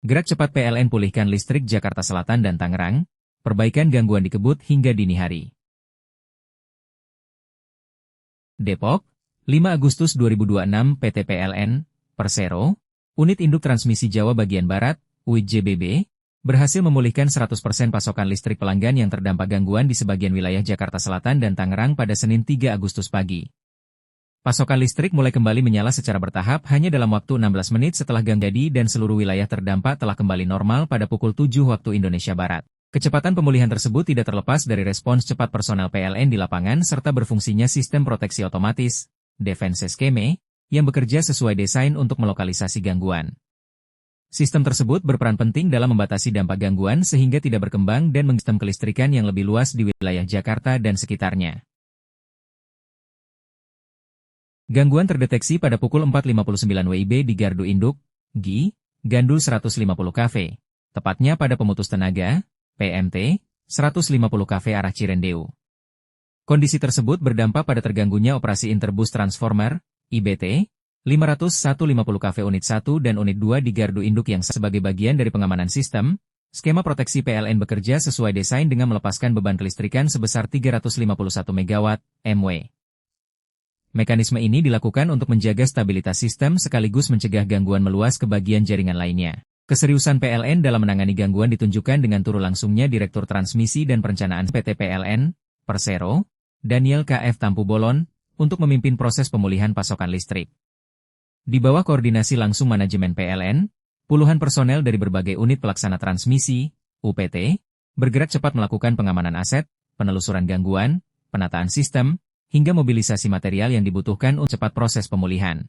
Gerak cepat PLN pulihkan listrik Jakarta Selatan dan Tangerang, perbaikan gangguan di Kebut hingga dini hari. Depok, 5 Agustus 2026 PT PLN, Persero, Unit Induk Transmisi Jawa Bagian Barat, UID-JBB, berhasil memulihkan 100% pasokan listrik pelanggan yang terdampak gangguan di sebagian wilayah Jakarta Selatan dan Tangerang pada Senin 3 Agustus pagi. Pasokan listrik mulai kembali menyala secara bertahap hanya dalam waktu 16 menit setelah gangguan terjadi dan seluruh wilayah terdampak telah kembali normal pada pukul 7 waktu Indonesia Barat. Kecepatan pemulihan tersebut tidak terlepas dari respons cepat personel PLN di lapangan serta berfungsinya sistem proteksi otomatis, Defense Scheme, yang bekerja sesuai desain untuk melokalisasi gangguan. Sistem tersebut berperan penting dalam membatasi dampak gangguan sehingga tidak berkembang dan mengistem kelistrikan yang lebih luas di wilayah Jakarta dan sekitarnya. Gangguan terdeteksi pada pukul 4.59 WIB di Gardu Induk, GI, Gandul 150 kV, tepatnya pada pemutus tenaga, PMT, 150 kV arah Cirendeu. Kondisi tersebut berdampak pada terganggunya operasi interbus transformer, IBT, 501 50 kV unit 1 dan unit 2 di Gardu Induk yang sebagai bagian dari pengamanan sistem. Skema proteksi PLN bekerja sesuai desain dengan melepaskan beban kelistrikan sebesar 351 MW, MW. Mekanisme ini dilakukan untuk menjaga stabilitas sistem sekaligus mencegah gangguan meluas ke bagian jaringan lainnya. Keseriusan PLN dalam menangani gangguan ditunjukkan dengan turun langsungnya Direktur Transmisi dan Perencanaan PT PLN, Persero, Daniel K.F. Tampu Bolon, untuk memimpin proses pemulihan pasokan listrik. Di bawah koordinasi langsung manajemen PLN, puluhan personel dari berbagai unit pelaksana transmisi, UPT, bergerak cepat melakukan pengamanan aset, penelusuran gangguan, penataan sistem, hingga mobilisasi material yang dibutuhkan untuk cepat proses pemulihan.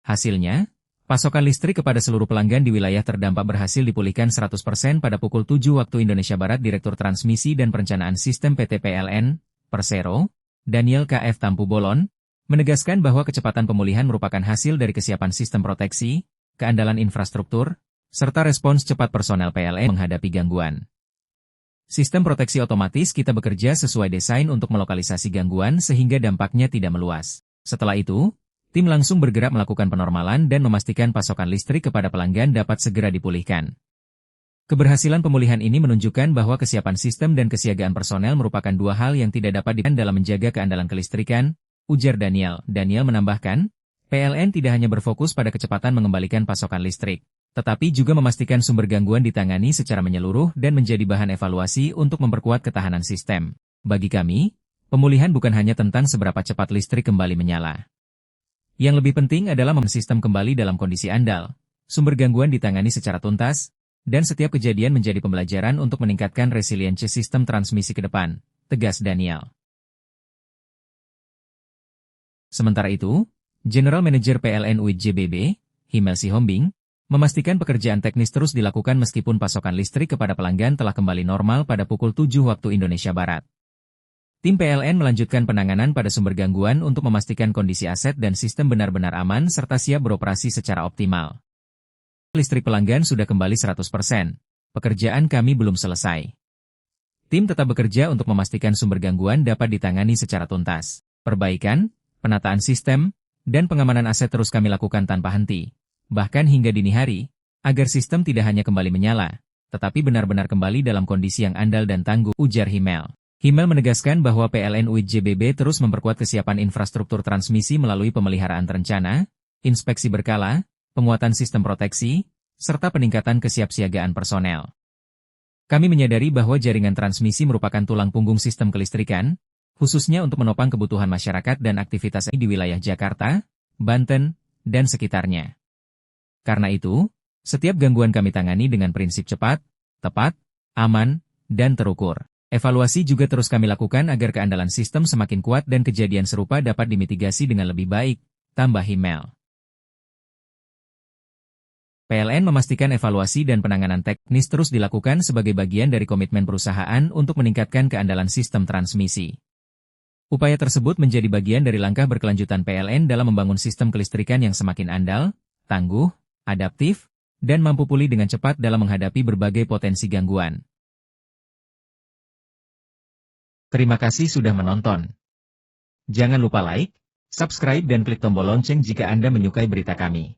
Hasilnya, pasokan listrik kepada seluruh pelanggan di wilayah terdampak berhasil dipulihkan 100% pada pukul 7 waktu Indonesia Barat. Direktur Transmisi dan Perencanaan Sistem PT PLN, Persero, Daniel K.F. Tampu Bolon, menegaskan bahwa kecepatan pemulihan merupakan hasil dari kesiapan sistem proteksi, keandalan infrastruktur, serta respons cepat personel PLN menghadapi gangguan. Sistem proteksi otomatis kita bekerja sesuai desain untuk melokalisasi gangguan sehingga dampaknya tidak meluas. Setelah itu, tim langsung bergerak melakukan penormalan dan memastikan pasokan listrik kepada pelanggan dapat segera dipulihkan. Keberhasilan pemulihan ini menunjukkan bahwa kesiapan sistem dan kesiagaan personel merupakan dua hal yang tidak dapat dipindahkan dalam menjaga keandalan kelistrikan, ujar Daniel. Daniel menambahkan, PLN tidak hanya berfokus pada kecepatan mengembalikan pasokan listrik, tetapi juga memastikan sumber gangguan ditangani secara menyeluruh dan menjadi bahan evaluasi untuk memperkuat ketahanan sistem. Bagi kami, pemulihan bukan hanya tentang seberapa cepat listrik kembali menyala. Yang lebih penting adalah sistem kembali dalam kondisi andal, sumber gangguan ditangani secara tuntas, dan setiap kejadian menjadi pembelajaran untuk meningkatkan resiliensi sistem transmisi ke depan, tegas Daniel. Sementara itu, General Manager PLN UID-JBB, Himmel Sihombing, memastikan pekerjaan teknis terus dilakukan meskipun pasokan listrik kepada pelanggan telah kembali normal pada pukul 7 waktu Indonesia Barat. Tim PLN melanjutkan penanganan pada sumber gangguan untuk memastikan kondisi aset dan sistem benar-benar aman serta siap beroperasi secara optimal. Listrik pelanggan sudah kembali 100%. Pekerjaan kami belum selesai. Tim tetap bekerja untuk memastikan sumber gangguan dapat ditangani secara tuntas. Perbaikan, penataan sistem, dan pengamanan aset terus kami lakukan tanpa henti. Bahkan hingga dini hari, agar sistem tidak hanya kembali menyala, tetapi benar-benar kembali dalam kondisi yang andal dan tangguh, ujar Himmel. Himmel menegaskan bahwa PLN UID-JBB terus memperkuat kesiapan infrastruktur transmisi melalui pemeliharaan terencana, inspeksi berkala, penguatan sistem proteksi, serta peningkatan kesiapsiagaan personel. Kami menyadari bahwa jaringan transmisi merupakan tulang punggung sistem kelistrikan, khususnya untuk menopang kebutuhan masyarakat dan aktivitas di wilayah Jakarta, Banten, dan sekitarnya. Karena itu, setiap gangguan kami tangani dengan prinsip cepat, tepat, aman, dan terukur. Evaluasi juga terus kami lakukan agar keandalan sistem semakin kuat dan kejadian serupa dapat dimitigasi dengan lebih baik, tambah Himmel. PLN memastikan evaluasi dan penanganan teknis terus dilakukan sebagai bagian dari komitmen perusahaan untuk meningkatkan keandalan sistem transmisi. Upaya tersebut menjadi bagian dari langkah berkelanjutan PLN dalam membangun sistem kelistrikan yang semakin andal, tangguh, adaptif, dan mampu pulih dengan cepat dalam menghadapi berbagai potensi gangguan. Terima kasih sudah menonton. Jangan lupa like, subscribe dan klik tombol lonceng jika Anda menyukai berita kami.